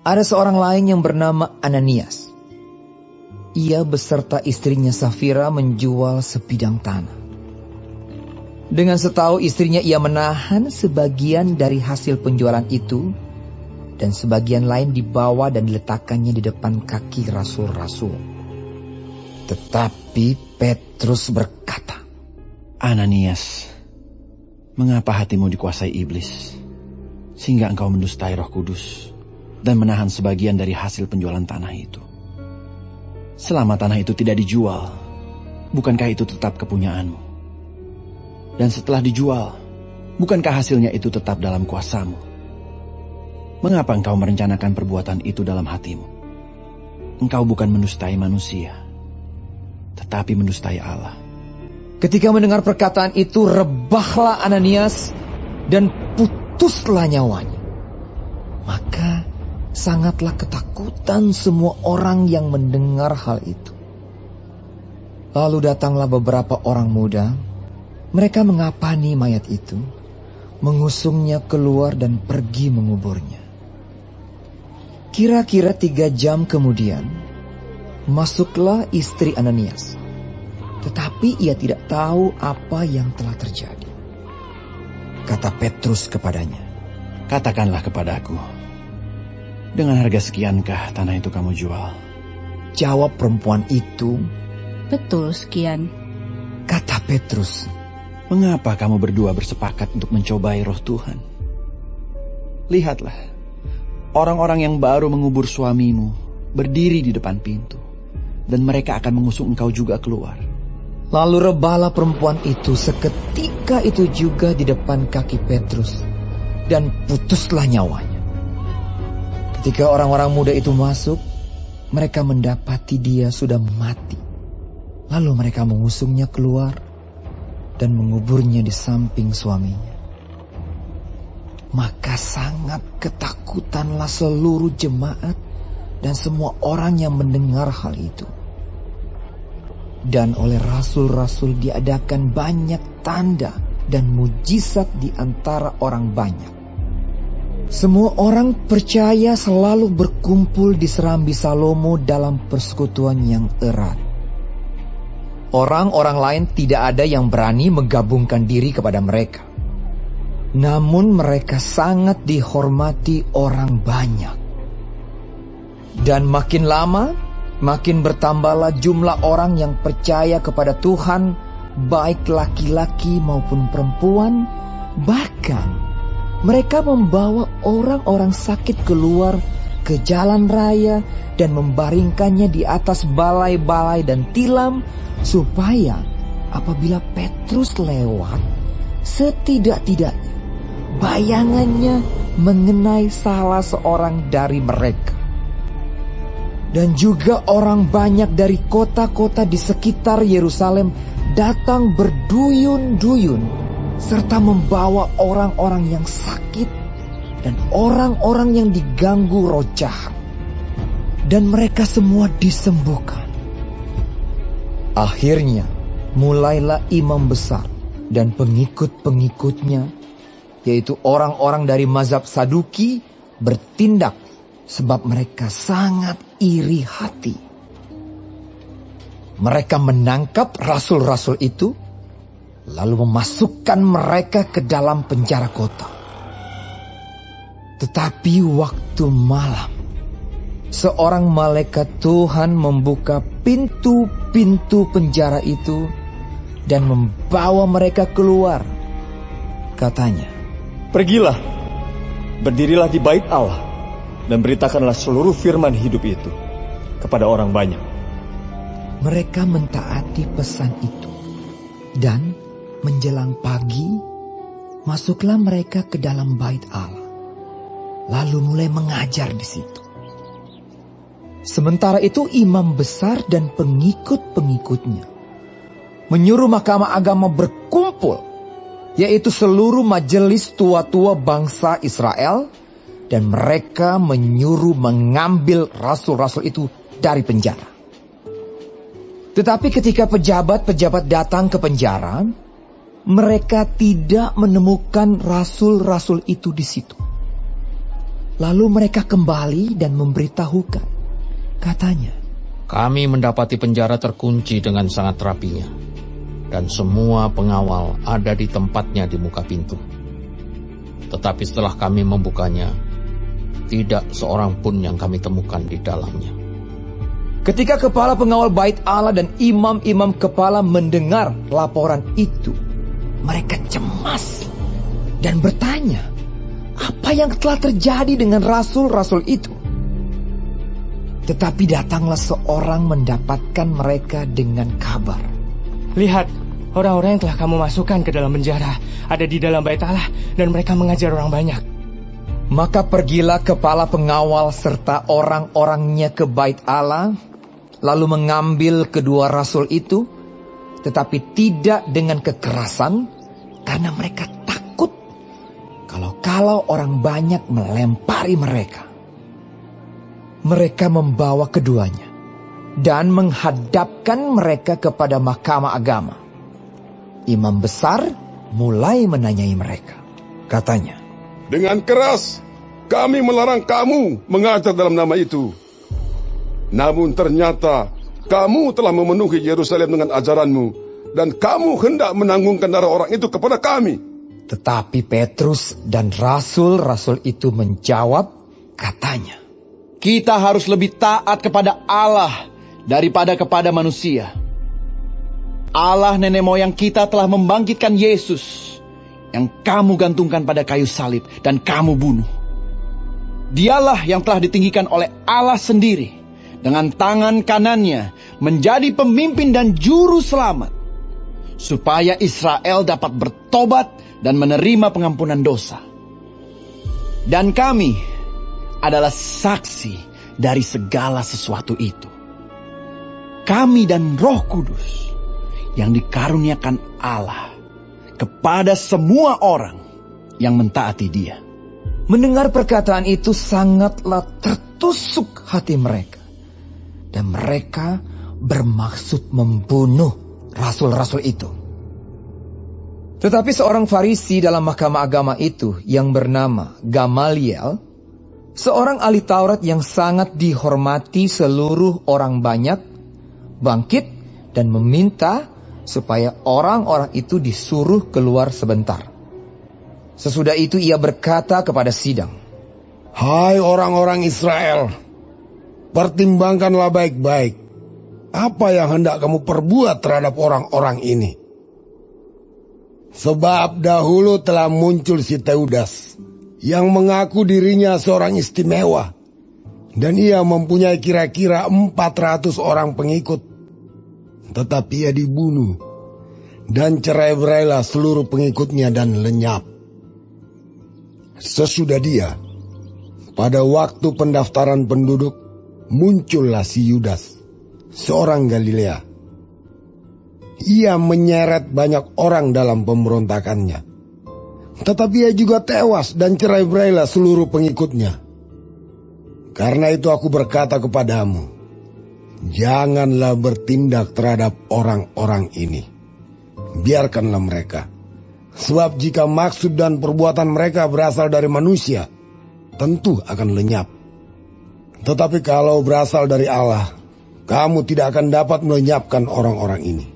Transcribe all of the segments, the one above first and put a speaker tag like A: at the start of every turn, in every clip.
A: Ada seorang lain yang bernama Ananias. Ia beserta istrinya Safira menjual sebidang tanah. Dengan setahu istrinya, ia menahan sebagian dari hasil penjualan itu, dan sebagian lain dibawa dan diletakkannya di depan kaki rasul-rasul. Tetapi Petrus berkata,
B: Ananias, mengapa hatimu dikuasai iblis, sehingga engkau mendustai Roh Kudus dan menahan sebagian dari hasil penjualan tanah itu? Selama tanah itu tidak dijual, bukankah itu tetap kepunyaanmu? Dan setelah dijual, bukankah hasilnya itu tetap dalam kuasamu? Mengapa engkau merencanakan perbuatan itu dalam hatimu? Engkau bukan mendustai manusia, tetapi mendustai Allah.
A: Ketika mendengar perkataan itu, rebahlah Ananias dan putuslah nyawanya. Maka sangatlah ketakutan semua orang yang mendengar hal itu. Lalu datanglah beberapa orang muda. Mereka mengapani mayat itu, mengusungnya keluar dan pergi menguburnya. Kira-kira 3 jam kemudian, masuklah istri Ananias. Tetapi ia tidak tahu apa yang telah terjadi. Kata Petrus kepadanya,
B: Katakanlah kepadaku, dengan harga sekiankah tanah itu kamu jual?
A: Jawab perempuan itu,
C: Betul sekian.
A: Kata Petrus,
B: Mengapa kamu berdua bersepakat untuk mencobai roh Tuhan? Lihatlah, orang-orang yang baru mengubur suamimu berdiri di depan pintu, dan mereka akan mengusung engkau juga keluar.
A: Lalu rebahlah perempuan itu seketika itu juga di depan kaki Petrus, dan putuslah nyawanya. Ketika orang-orang muda itu masuk, mereka mendapati dia sudah mati. Lalu mereka mengusungnya keluar dan menguburnya di samping suaminya. Maka sangat ketakutanlah seluruh jemaat dan semua orang yang mendengar hal itu. Dan oleh rasul-rasul diadakan banyak tanda dan mujizat di antara orang banyak. Semua orang percaya selalu berkumpul di Serambi Salomo dalam persekutuan yang erat. Orang-orang lain tidak ada yang berani menggabungkan diri kepada mereka. Namun mereka sangat dihormati orang banyak. Dan makin lama, makin bertambahlah jumlah orang yang percaya kepada Tuhan, baik laki-laki maupun perempuan. Bahkan mereka membawa orang-orang sakit keluar ke jalan raya dan membaringkannya di atas balai-balai dan tilam, supaya apabila Petrus lewat, setidak-tidaknya bayangannya mengenai salah seorang dari mereka. Dan juga orang banyak dari kota-kota di sekitar Yerusalem datang berduyun-duyun, serta membawa orang-orang yang sakit dan orang-orang yang diganggu roh jahat. Dan mereka semua disembuhkan. Akhirnya mulailah imam besar dan pengikut-pengikutnya, yaitu orang-orang dari mazhab Saduki, bertindak sebab mereka sangat iri hati. Mereka menangkap rasul-rasul itu, lalu memasukkan mereka ke dalam penjara kota. Tetapi waktu malam, seorang malaikat Tuhan membuka pintu-pintu penjara itu dan membawa mereka keluar. Katanya,
D: Pergilah, berdirilah di bait Allah, dan beritakanlah seluruh firman hidup itu kepada orang banyak.
A: Mereka mentaati pesan itu, dan menjelang pagi, masuklah mereka ke dalam bait Allah, lalu mulai mengajar di situ. Sementara itu imam besar dan pengikut-pengikutnya menyuruh mahkamah agama berkumpul, yaitu seluruh majelis tua-tua bangsa Israel, dan mereka menyuruh mengambil rasul-rasul itu dari penjara. Tetapi ketika pejabat-pejabat datang ke penjara, mereka tidak menemukan rasul-rasul itu di situ. Lalu mereka kembali dan memberitahukan. Katanya,
E: kami mendapati penjara terkunci dengan sangat rapinya, dan semua pengawal ada di tempatnya di muka pintu. Tetapi setelah kami membukanya, tidak seorang pun yang kami temukan di dalamnya.
A: ketika kepala pengawal bait Allah dan imam-imam kepala mendengar laporan itu, mereka cemas dan bertanya, apa yang telah terjadi dengan rasul-rasul itu? Tetapi datanglah seorang mendapatkan mereka dengan kabar.
F: Lihat, orang-orang yang telah kamu masukkan ke dalam penjara ada di dalam bait Allah dan mereka mengajar orang banyak.
A: Maka pergilah kepala pengawal serta orang-orangnya ke bait Allah, lalu mengambil kedua rasul itu, tetapi tidak dengan kekerasan, karena mereka takut kalau orang banyak melempari mereka. Mereka membawa keduanya dan menghadapkan mereka kepada mahkamah agama. Imam besar mulai menanyai mereka. Katanya,
G: dengan keras kami melarang kamu mengajar dalam nama itu. Namun ternyata kamu telah memenuhi Yerusalem dengan ajaranmu, dan kamu hendak menanggungkan darah orang itu kepada kami.
A: Tetapi Petrus dan rasul-rasul itu menjawab, katanya,
B: kita harus lebih taat kepada Allah daripada kepada manusia. Allah nenek moyang kita telah membangkitkan Yesus yang kamu gantungkan pada kayu salib dan kamu bunuh. Dialah yang telah ditinggikan oleh Allah sendiri dengan tangan kanannya menjadi pemimpin dan juru selamat, supaya Israel dapat bertobat dan menerima pengampunan dosa. Dan kami adalah saksi dari segala sesuatu itu. Kami dan Roh Kudus yang dikaruniakan Allah kepada semua orang yang mentaati Dia.
A: mendengar perkataan itu sangatlah tertusuk hati mereka. Dan mereka bermaksud membunuh rasul-rasul itu. Tetapi seorang Farisi dalam mahkamah agama itu yang bernama Gamaliel, seorang ahli Taurat yang sangat dihormati seluruh orang banyak, bangkit dan meminta supaya orang-orang itu disuruh keluar sebentar. Sesudah itu ia berkata kepada sidang,
H: hai orang-orang Israel, pertimbangkanlah baik-baik apa yang hendak kamu perbuat terhadap orang-orang ini. Sebab dahulu telah muncul si Teudas yang mengaku dirinya seorang istimewa, dan ia mempunyai kira-kira 400 orang pengikut. Tetapi ia dibunuh, dan cerai-berailah seluruh pengikutnya dan lenyap. Sesudah dia, pada waktu pendaftaran penduduk, muncullah si Yudas, seorang Galilea. Ia menyeret banyak orang dalam pemberontakannya. Tetapi ia juga tewas dan cerai-berailah seluruh pengikutnya. Karena itu aku berkata kepadamu, janganlah bertindak terhadap orang-orang ini. Biarkanlah mereka. Sebab jika maksud dan perbuatan mereka berasal dari manusia, tentu akan lenyap. Tetapi kalau berasal dari Allah, kamu tidak akan dapat melenyapkan orang-orang ini.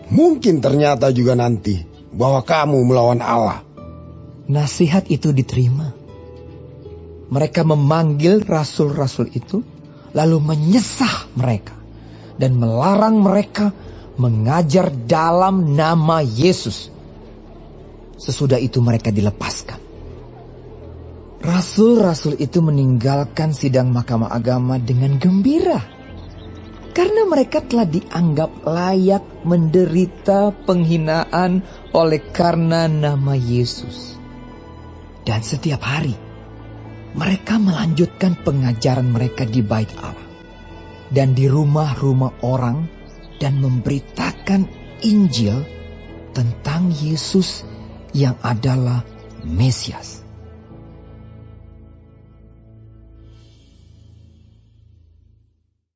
H: Mungkin ternyata juga nanti bahwa kamu melawan Allah.
A: nasihat itu diterima. Mereka memanggil rasul-rasul itu, lalu menyesah mereka dan melarang mereka mengajar dalam nama Yesus. Sesudah itu mereka dilepaskan. Rasul-rasul itu meninggalkan sidang mahkamah agama dengan gembira, karena mereka telah dianggap layak menderita penghinaan oleh karena nama Yesus. Dan setiap hari mereka melanjutkan pengajaran mereka di bait Allah dan di rumah-rumah orang, dan memberitakan Injil tentang Yesus yang adalah Mesias.